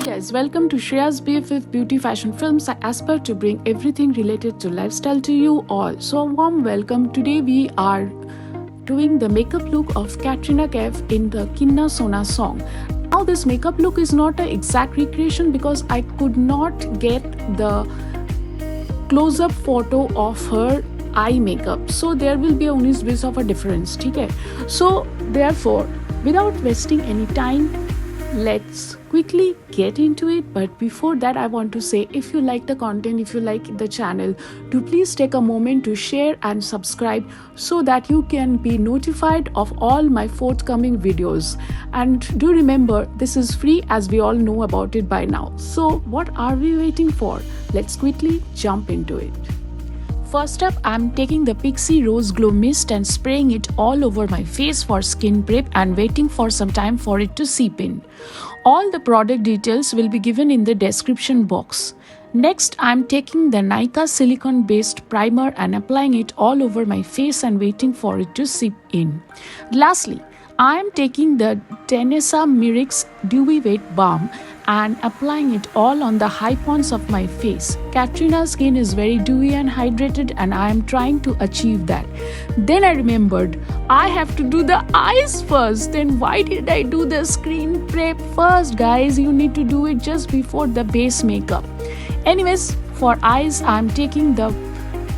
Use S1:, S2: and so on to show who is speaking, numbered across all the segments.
S1: Guys, welcome to Shreya's BFF Beauty Fashion Films. I aspire to bring everything related to lifestyle to you all. So a warm welcome. Today we are doing the makeup look of Katrina Kaif in the KINNA SONA song. Now this makeup look is not an exact recreation because I could not get the close-up photo of her eye makeup. So there will be only a bit of a difference. Okay? So therefore, without wasting any time, let's quickly get into it. But before that, I want to say, if you like the content, if you like the channel, do please take a moment to share and subscribe so that you can be notified of all my forthcoming videos. And do remember, this is free, as we all know about it by now. So what are we waiting for? Let's quickly jump into it. First up, I'm taking the Pixi Rose Glow Mist and spraying it all over my face for skin prep and waiting for some time for it to seep in. All the product details will be given in the description box. Next, I'm taking the Nykaa silicone based primer and applying it all over my face and waiting for it to seep in. Lastly, I am taking the Danessa Myricks Dewy Weight Balm and applying it all on the high points of my face. Katrina's skin is very dewy and hydrated and I am trying to achieve that. Then I remembered I have to do the eyes first. Then why did I do the screen prep first, guys? You need to do it just before the base makeup. Anyways, for eyes, I am taking the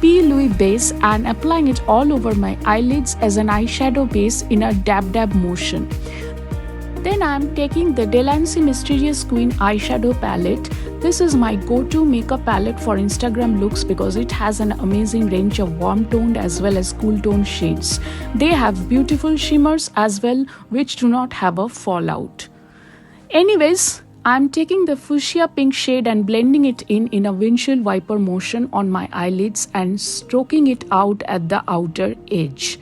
S1: Plouise base and applying it all over my eyelids as an eyeshadow base in a dab motion. Then I am taking the Delanci Mysterious Queen eyeshadow palette. This is my go-to makeup palette for Instagram looks because it has an amazing range of warm toned as well as cool toned shades. They have beautiful shimmers as well, which do not have a fallout. Anyways, I am taking the fuchsia pink shade and blending it in a windshield wiper motion on my eyelids and stroking it out at the outer edge.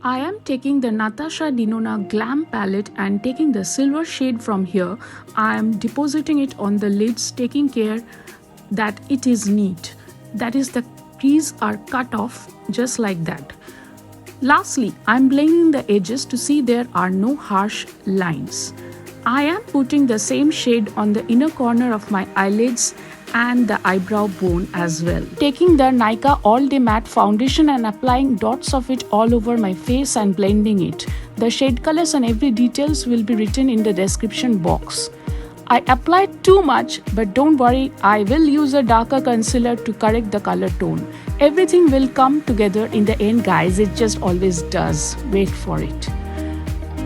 S1: I am taking the Natasha Denona Glam palette and taking the silver shade from here. I am depositing it on the lids, taking care that it is neat. That is, the crease are cut off just like that. Lastly, I am blending the edges to see there are no harsh lines. I am putting the same shade on the inner corner of my eyelids and the eyebrow bone as well. Taking the Nykaa All Day Matte Foundation and applying dots of it all over my face and blending it. The shade colors and every details will be written in the description box. I applied too much, but don't worry, I will use a darker concealer to correct the color tone. Everything will come together in the end, guys. It just always does. Wait for it.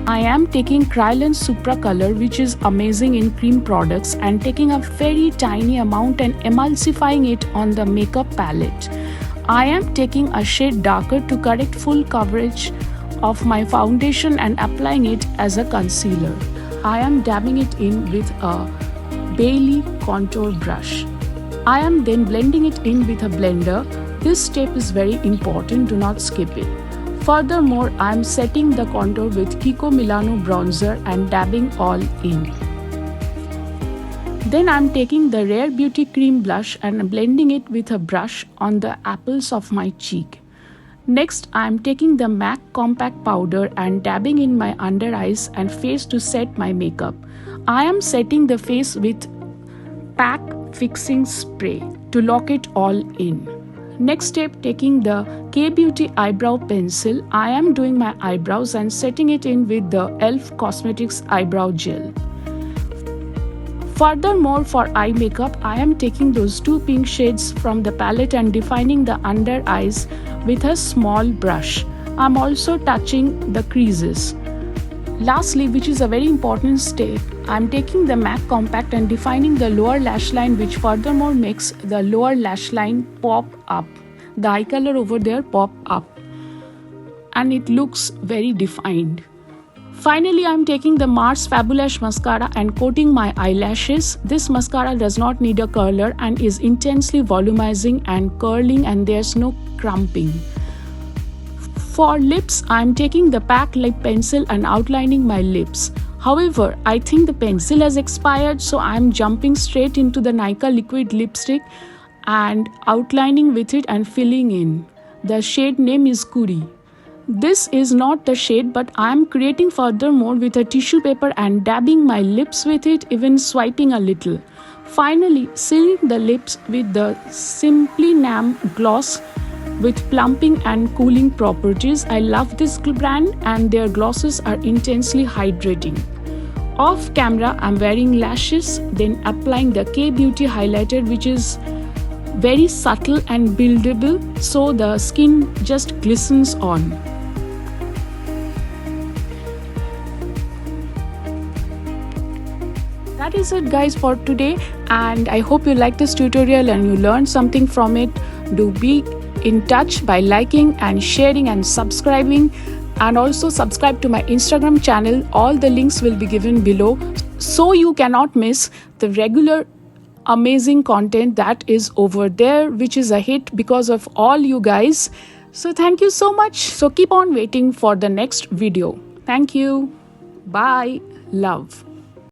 S1: I am taking Kryolan supracolor, which is amazing in cream products, and taking a very tiny amount and emulsifying it on the makeup palette. I am taking a shade darker to correct full coverage of my foundation and applying it as a concealer. I am dabbing it in with a Bailey contour brush. I am then blending it in with a blender. This step is very important, do not skip it. Furthermore, I am setting the contour with Kiko Milano bronzer and dabbing all in. Then I am taking the Rare Beauty cream blush and blending it with a brush on the apples of my cheek. Next, I am taking the MAC compact powder and dabbing in my under eyes and face to set my makeup. I am setting the face with PAC fixing spray to lock it all in. Next step, taking the Kaybeauty eyebrow pencil, I am doing my eyebrows and setting it in with the e.l.f. Cosmetics eyebrow gel. Furthermore, for eye makeup, I am taking those two pink shades from the palette and defining the under eyes with a small brush. I am also touching the creases. Lastly, which is a very important step, I am taking the MAC compact and defining the lower lash line, which furthermore makes the lower lash line pop up. The eye color over there pop up and it looks very defined. Finally, I am taking the Mars Fabulash mascara and coating my eyelashes. This mascara does not need a curler and is intensely volumizing and curling, and there's no crumping. For lips, I am taking the PAC lip pencil and outlining my lips. However, I think the pencil has expired, so I am jumping straight into the Nykaa liquid lipstick and outlining with it and filling in. The shade name is Kudi. This is not the shade, but I am creating furthermore with a tissue paper and dabbing my lips with it, even swiping a little. Finally, sealing the lips with the Simply Nam gloss with plumping and cooling properties. I love this brand and their glosses are intensely hydrating. Off camera, I'm wearing lashes, then applying the Kaybeauty highlighter, which is very subtle and buildable, so the skin just glistens on. That is it guys for today, and I hope you liked this tutorial and you learned something from it. Do be in touch by liking and sharing and subscribing, and also subscribe to my Instagram channel. All the links will be given below, so you cannot miss the regular amazing content that is over there, which is a hit because of all you guys. So thank you so much. So keep on waiting for the next video. Thank you. Bye. Love.